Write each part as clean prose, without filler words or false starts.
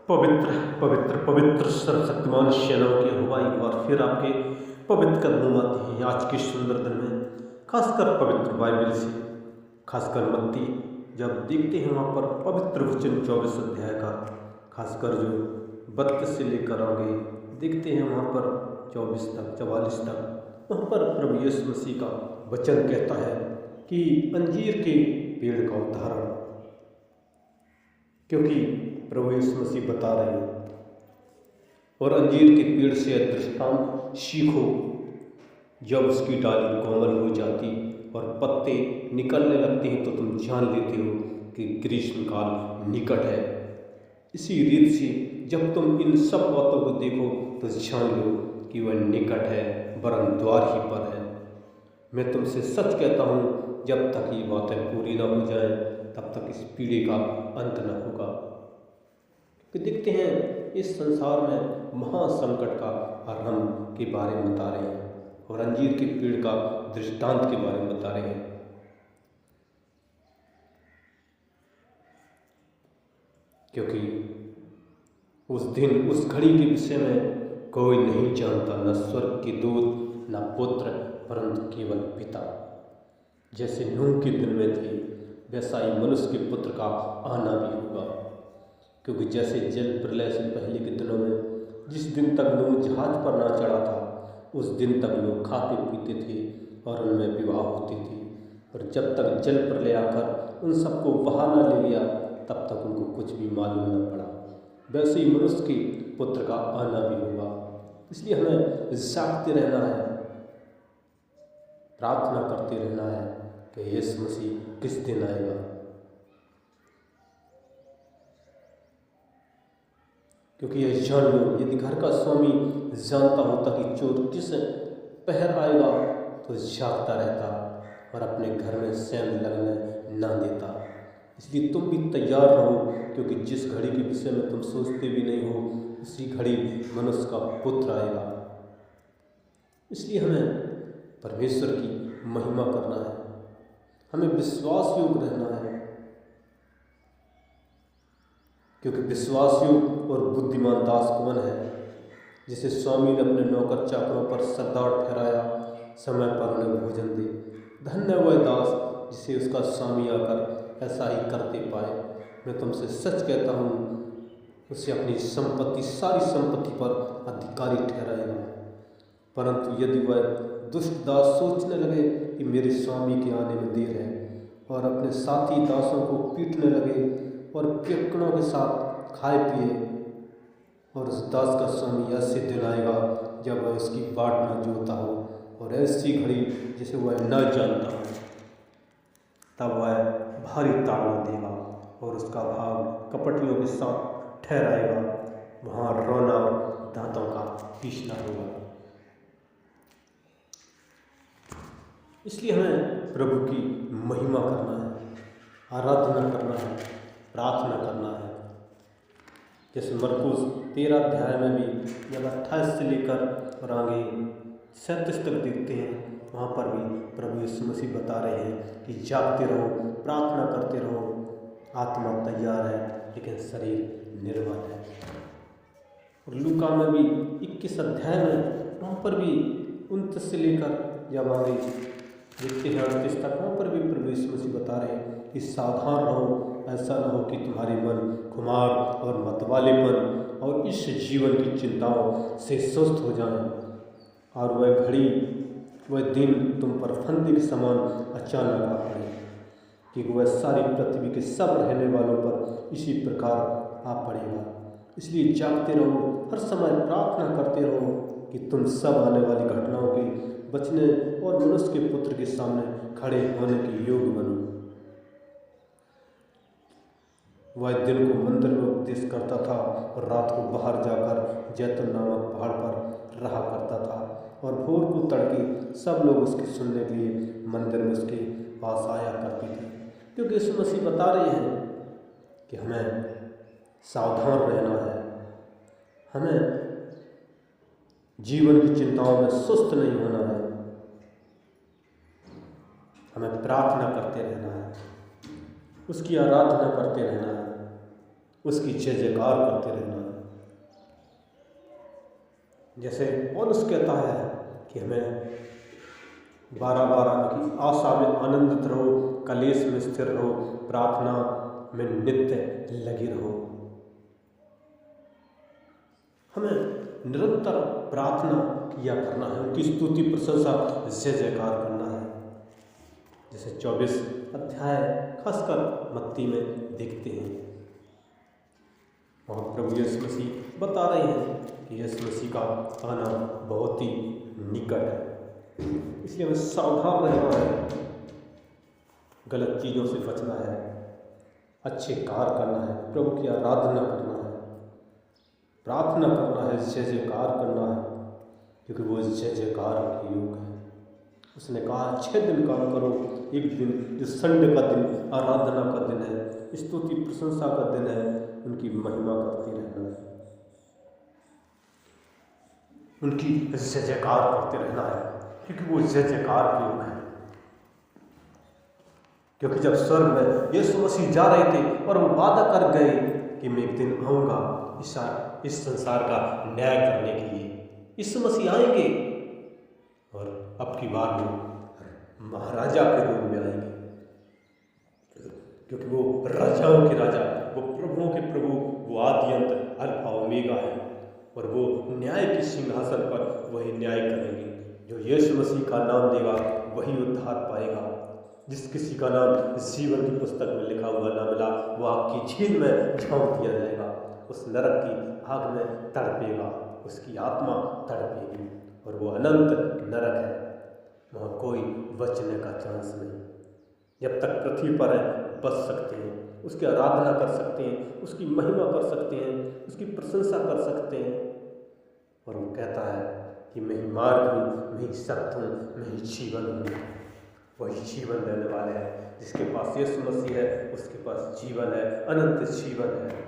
पवित्र पवित्र पवित्र सर्वशक्तिमान सेनाओं की हवा एक बार फिर आपके पवित्र कदमों आती है आज के सुंदर दिन में। खासकर पवित्र बाइबल से, खासकर मत्ती जब देखते हैं वहाँ पर पवित्र वचन 24 अध्याय का, खासकर जो 32 से लेकर आगे देखते हैं वहाँ पर 24 तक 44 तक, वहाँ पर प्रभु यीशु मसीह का वचन कहता है कि अंजीर के पेड़ का उदाहरण, क्योंकि प्रभु यीशु मसीह बता रहे हैं और अंजीर के पेड़ से दृष्टांत सीखो, जब उसकी डाली कोमल हो जाती और पत्ते निकलने लगते हैं तो तुम जान लेते हो कि ग्रीष्म काल निकट है। इसी रीत से जब तुम इन सब बातों को देखो तो जान लो कि वह निकट है, वरन द्वार ही पर है। मैं तुमसे सच कहता हूँ, जब तक ये बातें पूरी न हो जाए तब तक इस पीढ़ी का अंत न होगा। कि देखते हैं इस संसार में महासंकट का आरंभ के बारे में बता रहे हैं और अंजीर के पेड़ का दृष्टांत के बारे में बता रहे हैं। क्योंकि उस दिन उस घड़ी के विषय में कोई नहीं जानता, न स्वर्ग के दूत न पुत्र, परंतु केवल पिता। जैसे नूह के दिन में थे वैसा ही मनुष्य के पुत्र का आना भी होगा। क्योंकि जैसे जल प्रलय से पहले के दिनों में जिस दिन तक नूह जहाज पर ना चढ़ा था उस दिन तक लोग खाते पीते थे और उनमें विवाह होते थे, और जब तक जल प्रलय आकर उन सबको बहा न ले लिया तब तक उनको कुछ भी मालूम न पड़ा। वैसे ही मनुष्य के पुत्र का आना भी होगा। इसलिए हमें जागते रहना है, प्रार्थना करते रहना है कि यीशु मसीह किस दिन आएगा। क्योंकि यह जान लो, यदि घर का स्वामी जानता होता कि चोर किस पहर आएगा तो जागता रहता और अपने घर में सैन लगने न देता। इसलिए तुम भी तैयार रहो, क्योंकि जिस घड़ी के विषय में तुम सोचते भी नहीं हो उसी घड़ी मनुष्य का पुत्र आएगा। इसलिए हमें परमेश्वर की महिमा करना है, हमें विश्वास योग्य रहना है। क्योंकि विश्वास योग्य और बुद्धिमान दास कौन है, जिसे स्वामी ने अपने नौकर चाकरों पर सरदार ठहराया, समय पर उन्हें भोजन दे। धन्य वह दास जिसे उसका स्वामी आकर ऐसा ही करते पाए। मैं तुमसे सच कहता हूँ, उसे अपनी संपत्ति सारी संपत्ति पर अधिकारी ठहराएगा। परंतु यदि वह दुष्ट दास सोचने लगे कि मेरे स्वामी के आने में देर है और अपने साथी दासों को पीटने लगे और पियक्कड़ों के साथ खाए पिए, और उस दास का स्वामी ऐसे दिन आएगा जब वह उसकी बाट न जोता हो और ऐसी घड़ी जिसे वह न जानता हो, तब वह भारी ताड़ना देगा और उसका भाग कपटियों के साथ ठहराएगा। वहाँ रोना और दांतों का पीसना होगा। इसलिए हमें प्रभु की महिमा करना है, आराधना करना है, प्रार्थना करना है। जैसे मरकुस 13 अध्याय में भी जब 28 से लेकर और आगे 37 तक देखते हैं, वहाँ पर भी प्रभु यीशु मसीह बता रहे हैं कि जागते रहो, प्रार्थना करते रहो। आत्मा तैयार है लेकिन शरीर निर्बल है। और लूका में भी 21 अध्याय में वहाँ पर भी 29 से लेकर जब आगे देखते हैं 38 तक, वहाँ पर भी प्रभु यीशु मसीह बता रहे हैं कि सावधान रहो, ऐसा न हो कि तुम्हारे मन खुमार और मतवालेपन और इस जीवन की चिंताओं से सुस्त हो जाएं, और वह घड़ी वह दिन तुम पर फंदे के समान अचानक आ पड़े, कि वह सारी पृथ्वी के सब रहने वालों पर इसी प्रकार आ पड़ेगा। इसलिए जागते रहो, हर समय प्रार्थना करते रहो कि तुम सब आने वाली घटनाओं के बचने और मनुष्य के पुत्र के सामने खड़े होने के योग्य बनो। वह दिन को मंदिर में उपदेश करता था और रात को बाहर जाकर जैतून नामक पहाड़ पर रहा करता था, और भोर को तड़के सब लोग उसके सुनने के लिए मंदिर में उसके पास आया करते थे। क्योंकि यीशु मसीह बता रहे हैं कि हमें सावधान रहना है, हमें जीवन की चिंताओं में सुस्त नहीं होना है, हमें प्रार्थना करते रहना है, उसकी आराधना करते रहना है, उसकी जय जयकार करते रहना है। जैसे पौलुस कहता है कि हमें 12 की आशा में आनंदित रहो, कलेश में स्थिर रहो, प्रार्थना में नित्य लगे रहो। हमें निरंतर प्रार्थना किया करना है, उनकी स्तुति प्रशंसा जय जयकार करना है। जैसे 24 अध्याय खासकर मत्ती में देखते हैं, वहाँ प्रभु यीशु मसीह बता रहे हैं कि यीशु मसीह का आना बहुत ही निकट है। इसलिए हमें सावधान रहना है, गलत चीज़ों से बचना है, अच्छे कार्य करना है, प्रभु की आराधना करना है, प्रार्थना करना है, जय जयकार करना है, क्योंकि वो जय जयकार के योग है। उसने कहा 6 दिन काम करो, एक दिन जो संडे का दिन आराधना का दिन है, स्तुति प्रशंसा का दिन है, उनकी महिमा करते रहना है, उनकी जय जयकार करते रहना है, क्योंकि वो जय जयकार के योग है। क्योंकि जब स्वर्ग में यीशु मसीह जा रहे थे और वो वादा कर गए कि मैं एक दिन आऊँगा इस संसार का न्याय करने के लिए, यीशु मसीह आएंगे और अब की बार वो महाराजा के रूप में आएंगे, क्योंकि वो राजाओं के राजा, वो प्रभुओं के प्रभु, वो आदि अंत अल्फा ओमेगा है, और वो न्याय के सिंहासन पर वही न्याय करेंगे। जो यीशु मसीह का नाम देगा वही उद्धार पाएगा। जिस किसी का नाम जीवन की पुस्तक में लिखा हुआ ना मिला, वो आग की झील में झोंक दिया जाएगा, उस नरक की आग में तड़पेगा, उसकी आत्मा तड़पेगी, और वो अनंत नरक है, वहाँ कोई बचने का चांस नहीं। जब तक पृथ्वी पर है बच सकते हैं, उसकी आराधना कर सकते हैं, उसकी महिमा कर सकते हैं, उसकी प्रशंसा कर सकते हैं। और वो कहता है कि मैं ही मार्ग हूँ, मैं ही सत्य हूँ, मैं ही जीवन हूँ। वही जीवन देने वाले हैं, जिसके पास यीशु मसीह है उसके पास जीवन है, अनंत जीवन है।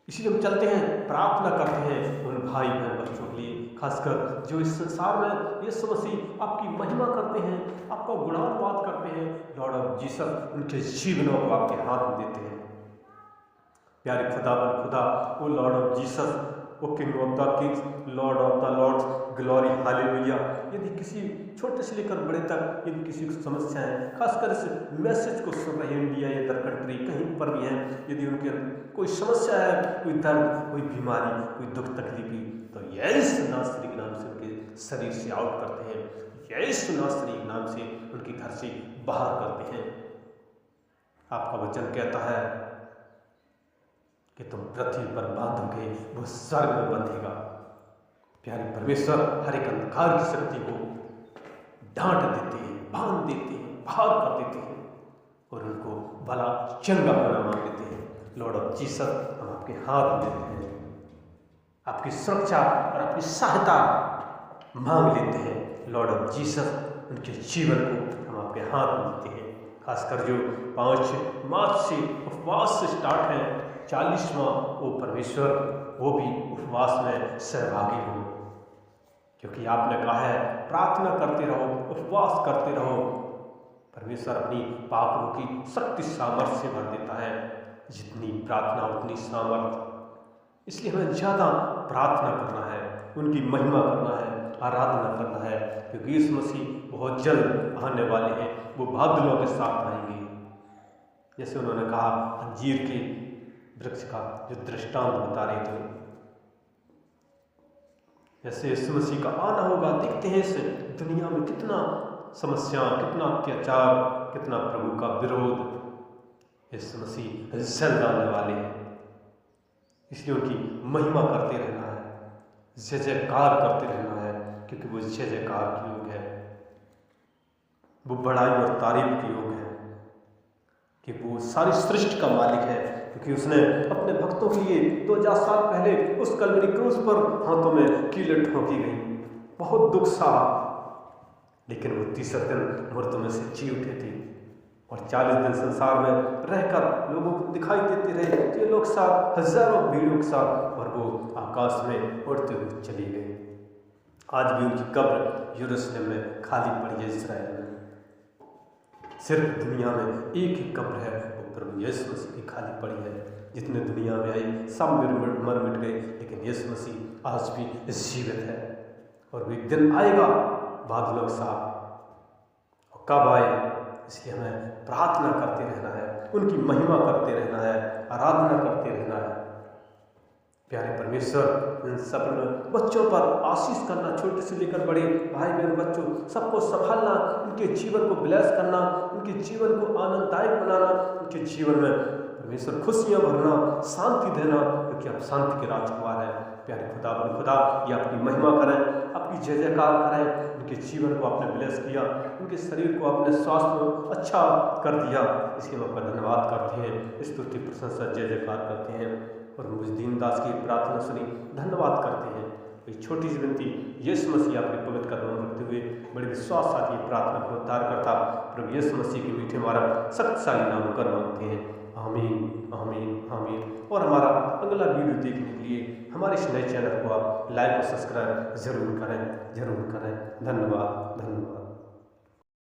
इसलिए हम चलते हैं, प्रार्थना करते हैं उन भाई बहन बच्चों के लिए, खासकर जो इस संसार में यीशु मसीह आपकी महिमा करते हैं, आपका गुणानुवाद करते हैं। लॉर्ड ऑफ जीसस उनके जीवनों को आपके हाथ में देते हैं। प्यारे खुदावन खुदा, वो लॉर्ड ऑफ जीसस, वो king of the kings, lord of the lords, glory hallelujah. यदि किसी छोटे से लेकर बड़े तक यदि किसी को समस्या है, खासकर इस मैसेज को सुन रहे इंडिया या अदर कंट्री कहीं पर भी हैं, यदि उनके कोई समस्या है, कोई दर्द, कोई बीमारी, कोई दुख तकलीफी, तो यीशु नासरी के नाम से उनके शरीर से आउट करते हैं, यीशु नासरी के नाम से उनके घर से बाहर करते हैं। आपका वचन कहता है कि तुम पृथ्वी पर बांधोगे वो स्वर्ग में बंधेगा। प्यारे परमेश्वर हर एक अंधकार की शक्ति को डांट देते हैं, बांध देते हैं, बाहर कर देते हैं और उनको भला चंगा होना मांग लेते हैं। लॉर्ड ऑफ जीसस, हम आपके हाथ में देते हैं, आपकी सुरक्षा और आपकी सहायता मांग लेते हैं। लॉर्ड ऑफ जीसस, उनके जीवन को हम आपके हाथ में देते हैं। खासकर जो 5 मार्च से उपवास से स्टार्ट है, 40वां, वो परमेश्वर वो भी उपवास में सहभागी हो, क्योंकि आपने कहा है प्रार्थना करते रहो, उपवास करते रहो। परमेश्वर अपनी पापों की शक्ति सामर्थ्य से भर देता है, जितनी प्रार्थना उतनी सामर्थ्य। इसलिए हमें ज़्यादा प्रार्थना करना है, उनकी महिमा करना है, आराधना करना है, क्योंकि यीशु मसीह बहुत जल्द आने वाले हैं। वो बादलों के साथ आएंगे, जैसे उन्होंने कहा अंजीर के वृक्ष का जो दृष्टांत बता रहे थे, जैसे यीशु मसीह का आना होगा। देखते हैं इस दुनिया में कितना समस्या, कितना अत्याचार, कितना प्रभु का विरोध। यीशु मसीह जल्द आने वाले हैं, इसलिए उनकी महिमा करते रहना है, जय जयकार करते रहना है, क्योंकि वो जय जयकार के योग है, वो बड़ाई और तारीफ के योग है, कि वो सारी सृष्टि का मालिक है, क्योंकि उसने अपने भक्तों के लिए 2000 साल पहले उस कलवरी क्रूस पर हाथों में कीलें ठोकी गई, बहुत दुख सहा, लेकिन वो तीसरे दिन मृत्यु में से जी उठे थे और 40 दिन संसार में रहकर लोगों को दिखाई देते रहे। ये लोग साथ हजारों भीड़ों के साथ, और वो आकाश में उड़ते हुए चले गए। आज भी उनकी कब्र यरूशलेम में खाली पड़ी है। इस्राएल में सिर्फ दुनिया में एक ही कब्र है, वो प्रभु यीशु मसीह की खाली पड़ी है। जितने दुनिया में आए सब मर मिट गए, लेकिन यीशु मसीह आज भी जीवित है और एक दिन आएगा बादलों के साथ। और कब आए, इसलिए हमें प्रार्थना करते रहना है, उनकी महिमा करते रहना है, आराधना करते रहना है। प्यारे परमेश्वर, इन सब बच्चों पर आशीष करना, छोटे से लेकर बड़े भाई बहन बच्चों सबको संभालना, उनके जीवन को ब्लेस करना, उनके जीवन को आनंददायक बनाना, उनके जीवन में परमेश्वर खुशियाँ भरना, शांति देना, क्योंकि आप शांति के राजकुमार हैं। प्यारे खुदा ये आपकी महिमा करें, आपकी जय जयकार करें। उनके जीवन को आपने ब्लेस किया, उनके शरीर को आपने स्वास्थ्य अच्छा कर दिया, इसके हम आपका धन्यवाद करते हैं, स्तुति प्रशंसा जय जयकार करते हैं और मुझ दीनदास की प्रार्थना सुनी धन्यवाद करते हैं। एक छोटी सी विनती, यीशु मसीह आपके पवित्र कदम रखते हुए बड़े विश्वास साथ ये प्रार्थना को उद्धार करता प्रभु यीशु मसीह के मीठे मारा शक्तिशाली नाम कर मांगते हैं। आमीन आमीन आमीन। और हमारा अगला वीडियो देखने के लिए हमारे इस नए चैनल को आप लाइक और सब्सक्राइब जरूर करें। धन्यवाद धन्यवाद।